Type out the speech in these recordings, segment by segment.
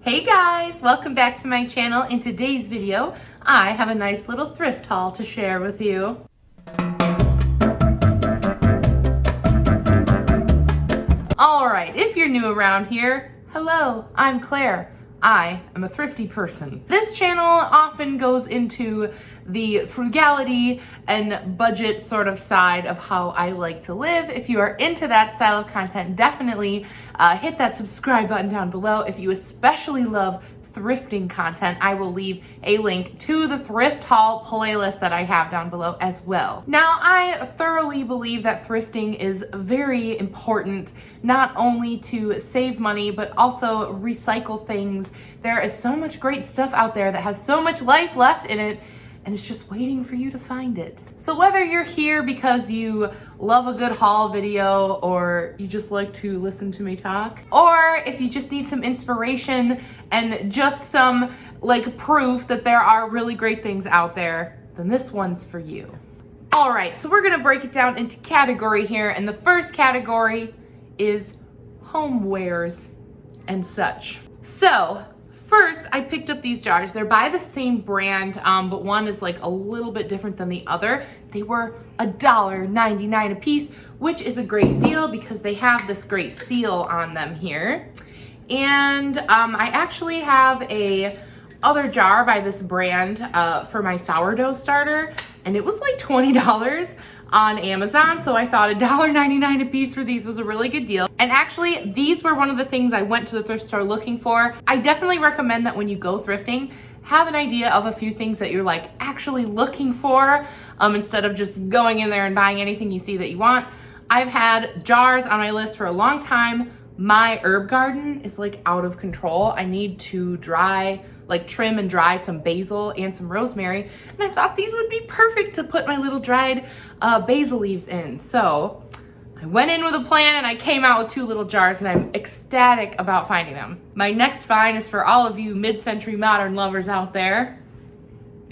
Hey guys, welcome back to my channel. In today's video, I have a nice little thrift haul to share with you. All right, if you're new around here, hello, I'm Claire. I am a thrifty person. This channel often goes into the frugality and budget sort of side of how I like to live. If you are into that style of content, definitely hit that subscribe button down below. If you especially love thrifting content, I will leave a link to the thrift haul playlist that I have down below as well. Now, I thoroughly believe that thrifting is very important, not only to save money, but also recycle things. There is so much great stuff out there that has so much life left in it, and it's just waiting for you to find it. So whether you're here because you love a good haul video, or you just like to listen to me talk, or if you just need some inspiration and just some proof that there are really great things out there, then this one's for you. All right, so we're gonna break it down into category here, and the first category is homewares and such. So first, I picked up these jars. They're by the same brand, but one is a little bit different than the other. They were $1.99 a piece, which is a great deal because they have this great seal on them here. And I actually have a other jar by this brand for my sourdough starter, and it was like $20 on Amazon, so I thought $1.99 a piece for these was a really good deal. And actually, these were one of the things I went to the thrift store looking for. I definitely recommend that when you go thrifting, have an idea of a few things that you're actually looking for, instead of just going in there and buying anything you see that you want. I've had jars on my list for a long time. My herb garden is out of control. I need to trim and dry some basil and some rosemary, and I thought these would be perfect to put my little dried basil leaves in. So I went in with a plan and I came out with 2 little jars, and I'm ecstatic about finding them. My next find is for all of you mid-century modern lovers out there.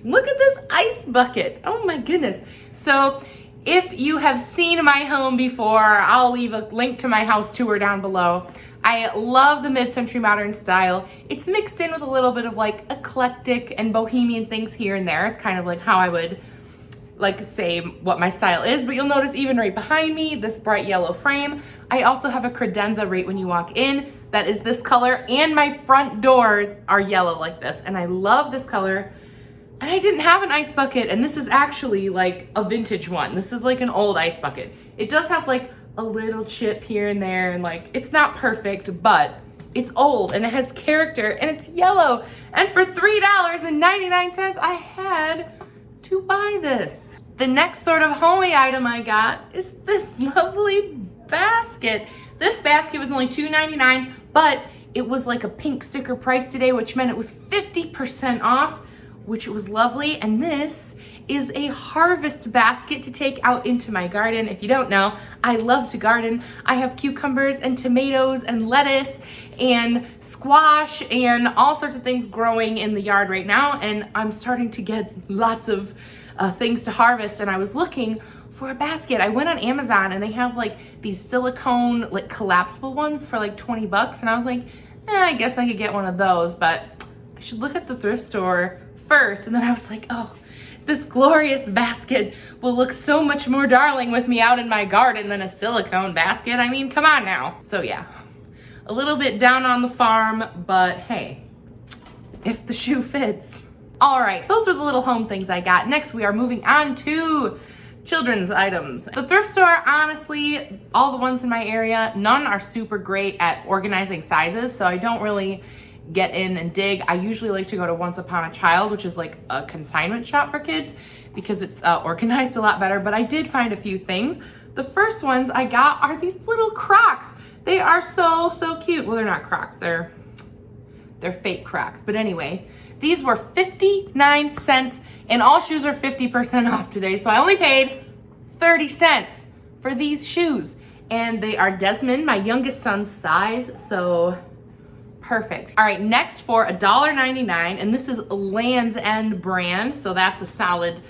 Look at this ice bucket. Oh my goodness. So if you have seen my home before, I'll leave a link to my house tour down below. I love the mid-century modern style. It's mixed in with a little bit of eclectic and bohemian things here and there. It's kind of how I would say what my style is, but you'll notice even right behind me, this bright yellow frame. I also have a credenza right when you walk in that is this color, and my front doors are yellow like this, and I love this color. And I didn't have an ice bucket, and this is actually a vintage one. This is an old ice bucket. It does have a little chip here and there, and it's not perfect, but it's old and it has character and it's yellow. And for $3.99, I had to buy this. The next sort of homey item I got is this lovely basket. This basket was only $2.99, but it was a pink sticker price today, which meant it was 50% off, which was lovely. And this is a harvest basket to take out into my garden. If you don't know, I love to garden. I have cucumbers and tomatoes and lettuce and squash and all sorts of things growing in the yard right now, and I'm starting to get lots of things to harvest, and I was looking for a basket. I went on Amazon and they have these silicone collapsible ones for $20, and I was I guess I could get one of those, but I should look at the thrift store first. And then I was oh, this glorious basket will look so much more darling with me out in my garden than a silicone basket. I mean, come on now. So yeah, a little bit down on the farm, but hey, if the shoe fits. All right, those are the little home things I got. Next, we are moving on to children's items. The thrift store, honestly, all the ones in my area, none are super great at organizing sizes, so I don't really get in and dig. I usually like to go to Once Upon a Child, which is a consignment shop for kids, because it's organized a lot better, but I did find a few things. The first ones I got are these little Crocs. They are so cute. Well, they're not Crocs, they're fake Crocs, but anyway, these were 59 cents, and all shoes are 50% off today, so I only paid 30 cents for these shoes, and they are Desmond, my youngest son's size, so perfect. All right, next for $1.99, and this is Land's End brand, so that's a solid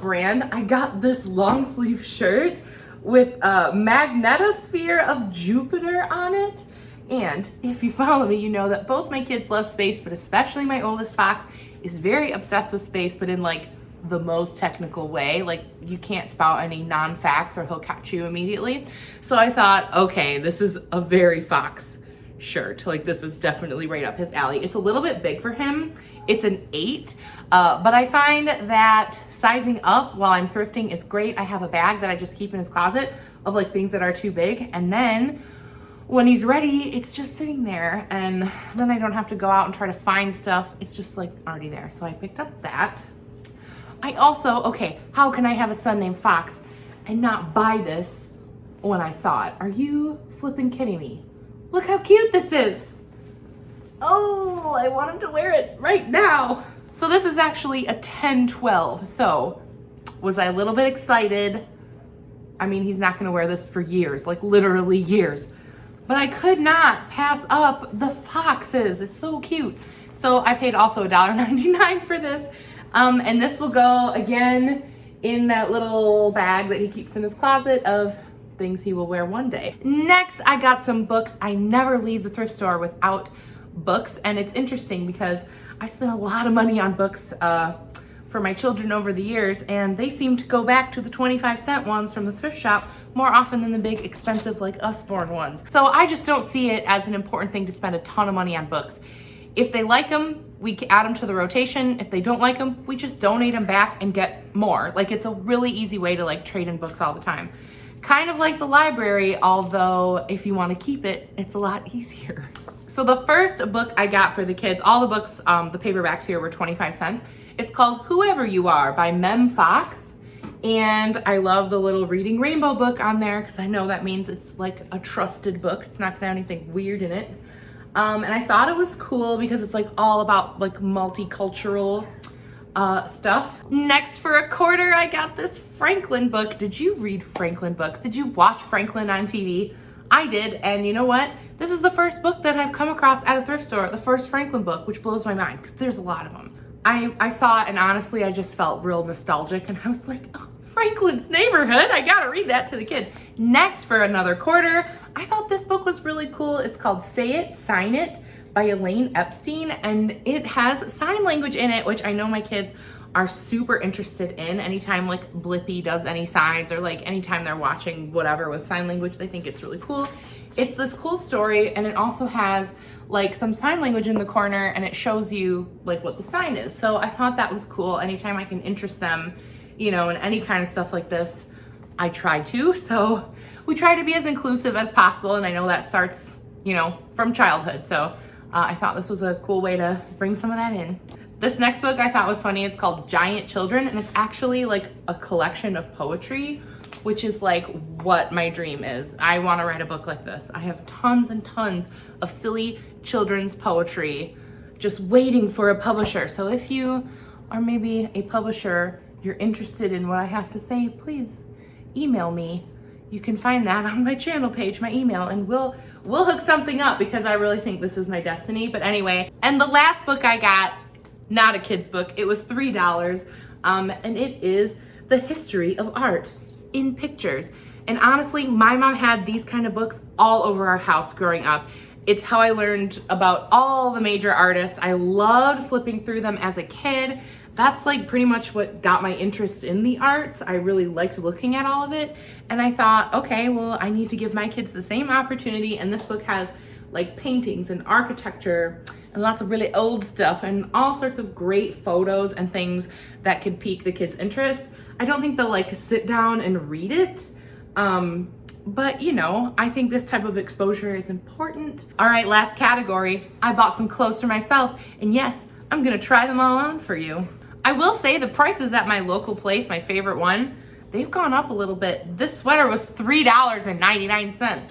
brand. I got this long sleeve shirt with a magnetosphere of Jupiter on it, And if you follow me, you know that both my kids love space, but especially my oldest Fox is very obsessed with space, but in like the most technical way. Like you can't spout any non-facts or he'll catch you immediately. So I thought, okay, this is a very Fox shirt. Like this is definitely right up his alley. It's a little bit big for him. It's an 8, but I find that sizing up while I'm thrifting is great. I have a bag that I just keep in his closet of like things that are too big. And then when he's ready, it's just sitting there, and then I don't have to go out and try to find stuff. It's just like already there. So I picked up that. I also, okay, how can I have a son named Fox and not buy this when I saw it? Are you flipping kidding me? Look how cute this is. Oh, I want him to wear it right now. So this is actually a 10-12. So was I a little bit excited? I mean, he's not gonna wear this for years, like literally years. But I could not pass up the foxes. It's so cute. So I paid also $1.99 for this. And this will go again in that little bag that he keeps in his closet of things he will wear one day. Next, I got some books. I never leave the thrift store without books. And it's interesting because I spent a lot of money on books for my children over the years, and they seem to go back to the 25-cent ones from the thrift shop more often than the big expensive like Usborne ones. So I just don't see it as an important thing to spend a ton of money on books. If they like them, we add them to the rotation. If they don't like them, we just donate them back and get more. Like it's a really easy way to like trade in books all the time. Kind of like the library, although if you want to keep it, it's a lot easier. So the first book I got for the kids, all the books, the paperbacks here were 25 cents. It's called Whoever You Are by Mem Fox. And I love the little Reading Rainbow book on there because I know that means it's like a trusted book. It's not gonna have anything weird in it. And I thought it was cool because it's like all about like multicultural stuff. Next for a quarter, I got this Franklin book. Did you read Franklin books? Did you watch Franklin on TV? I did, and you know what? This is the first book that I've come across at a thrift store, the first Franklin book, which blows my mind because there's a lot of them. I saw it and honestly, I just felt real nostalgic and I was like, oh, Franklin's Neighborhood, I gotta read that to the kids. Next for another quarter, I thought this book was really cool. It's called Say It, Sign It by Elaine Epstein, and it has sign language in it, which I know my kids are super interested in. Anytime like Blippi does any signs or like anytime they're watching whatever with sign language, they think it's really cool. It's this cool story, and it also has like some sign language in the corner, and it shows you like what the sign is. So I thought that was cool. Anytime I can interest them, you know, in any kind of stuff like this, I try to. So we try to be as inclusive as possible, and I know that starts, you know, from childhood. So I thought this was a cool way to bring some of that in. This next book I thought was funny. It's called Giant Children, and it's actually like a collection of poetry, which is like what my dream is. I want to write a book like this. I have tons and tons of silly children's poetry just waiting for a publisher. So if you are maybe a publisher, you're interested in what I have to say, please email me. You can find that on my channel page, my email, and we'll hook something up because I really think this is my destiny. But anyway, and the last book I got, not a kid's book, it was $3, and it is The History of Art in Pictures. And honestly, my mom had these kind of books all over our house growing up. It's how I learned about all the major artists. I loved flipping through them as a kid. That's like pretty much what got my interest in the arts. I really liked looking at all of it. And I thought, okay, well, I need to give my kids the same opportunity. And this book has like paintings and architecture and lots of really old stuff and all sorts of great photos and things that could pique the kids' interest. I don't think they'll like sit down and read it. But you know, I think this type of exposure is important. All right, last category. I bought some clothes for myself, and yes, I'm gonna try them all on for you. I will say the prices at my local place, my favorite one, they've gone up a little bit. This sweater was $3.99,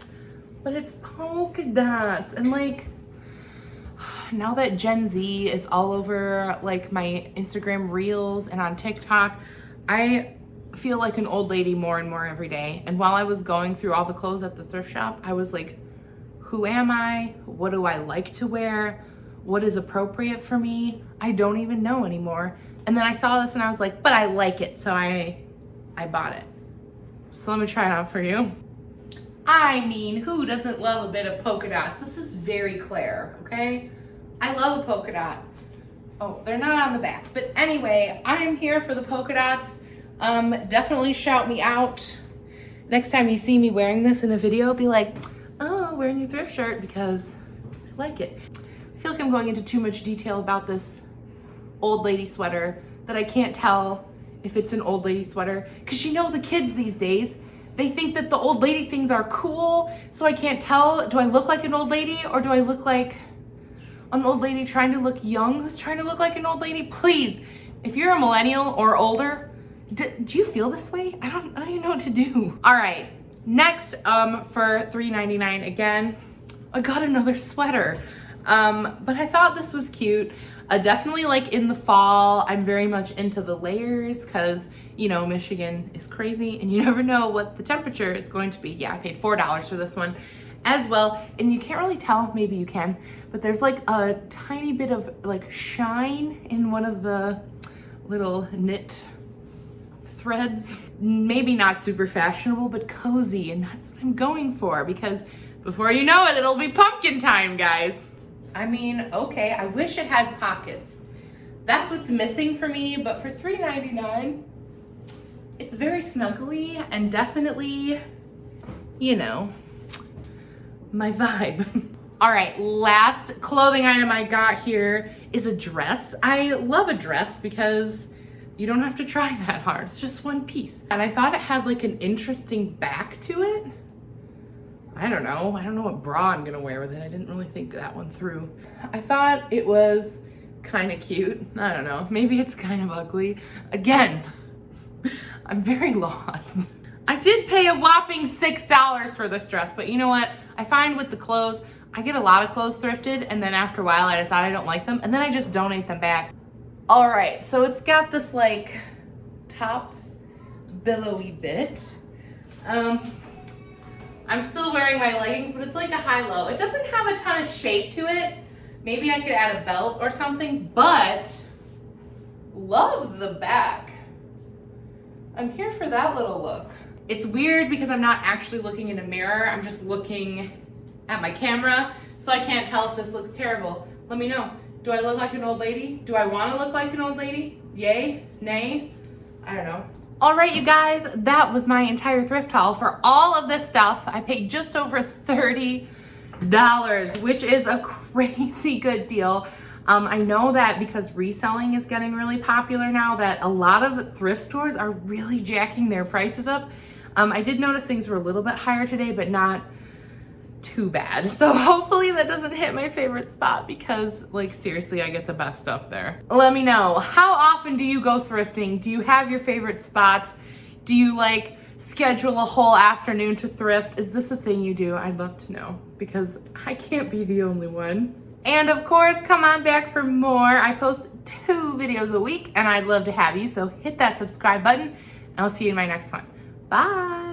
but it's polka dots. And like, now that Gen Z is all over like my Instagram reels and on TikTok, I feel like an old lady more and more every day. And while I was going through all the clothes at the thrift shop, I was like, who am I? What do I like to wear? What is appropriate for me? I don't even know anymore. And then I saw this and I was like, but I like it, so I bought it. So let me try it out for you. I mean, who doesn't love a bit of polka dots? This is very Claire, okay? I love a polka dot. Oh, they're not on the back. But anyway, I'm here for the polka dots. Definitely shout me out. Next time you see me wearing this in a video, be like, oh, wearing your thrift shirt because I like it. I feel like I'm going into too much detail about this old lady sweater that I can't tell if it's an old lady sweater. Because you know the kids these days, they think that the old lady things are cool, so I can't tell, do I look like an old lady or do I look like an old lady trying to look young who's trying to look like an old lady? Please, if you're a millennial or older, do you feel this way? I don't even know what to do. All right, next for $3.99 again, I got another sweater. But I thought this was cute. Definitely like in the fall, I'm very much into the layers because, you know, Michigan is crazy and you never know what the temperature is going to be. Yeah, I paid $4 for this one as well. And you can't really tell, maybe you can, but there's like a tiny bit of like shine in one of the little knit threads. Maybe not super fashionable, but cozy. And that's what I'm going for because before you know it, it'll be pumpkin time, guys. I mean, okay, I wish it had pockets. That's what's missing for me, but for $3.99, it's very snuggly and definitely, you know, my vibe. All right, last clothing item I got here is a dress. I love a dress because you don't have to try that hard. It's just one piece. And I thought it had like an interesting back to it. I don't know what bra I'm gonna wear with it. I didn't really think that one through. I thought it was kind of cute. I don't know, maybe it's kind of ugly. Again, I'm very lost. I did pay a whopping $6 for this dress, but you know what? I find with the clothes, I get a lot of clothes thrifted and then after a while I decide I don't like them and then I just donate them back. All right, so it's got this like top billowy bit. I'm still wearing my leggings, but it's like a high-low. It doesn't have a ton of shape to it. Maybe I could add a belt or something, but love the back. I'm here for that little look. It's weird because I'm not actually looking in a mirror. I'm just looking at my camera, so I can't tell if this looks terrible. Let me know. Do I look like an old lady? Do I want to look like an old lady? Yay? Nay? I don't know. All right, you guys, that was my entire thrift haul. For all of this stuff, I paid just over $30, which is a crazy good deal. I know that because reselling is getting really popular now, that a lot of thrift stores are really jacking their prices up. I did notice things were a little bit higher today, but not too bad. So hopefully that doesn't hit my favorite spot because, like, seriously, I get the best stuff there. Let me know, how often do you go thrifting? Do you have your favorite spots? Do you like schedule a whole afternoon to thrift? Is this a thing you do? I'd love to know because I can't be the only one. And of course, come on back for more. I post 2 videos a week and I'd love to have you. So hit that subscribe button and I'll see you in my next one. Bye.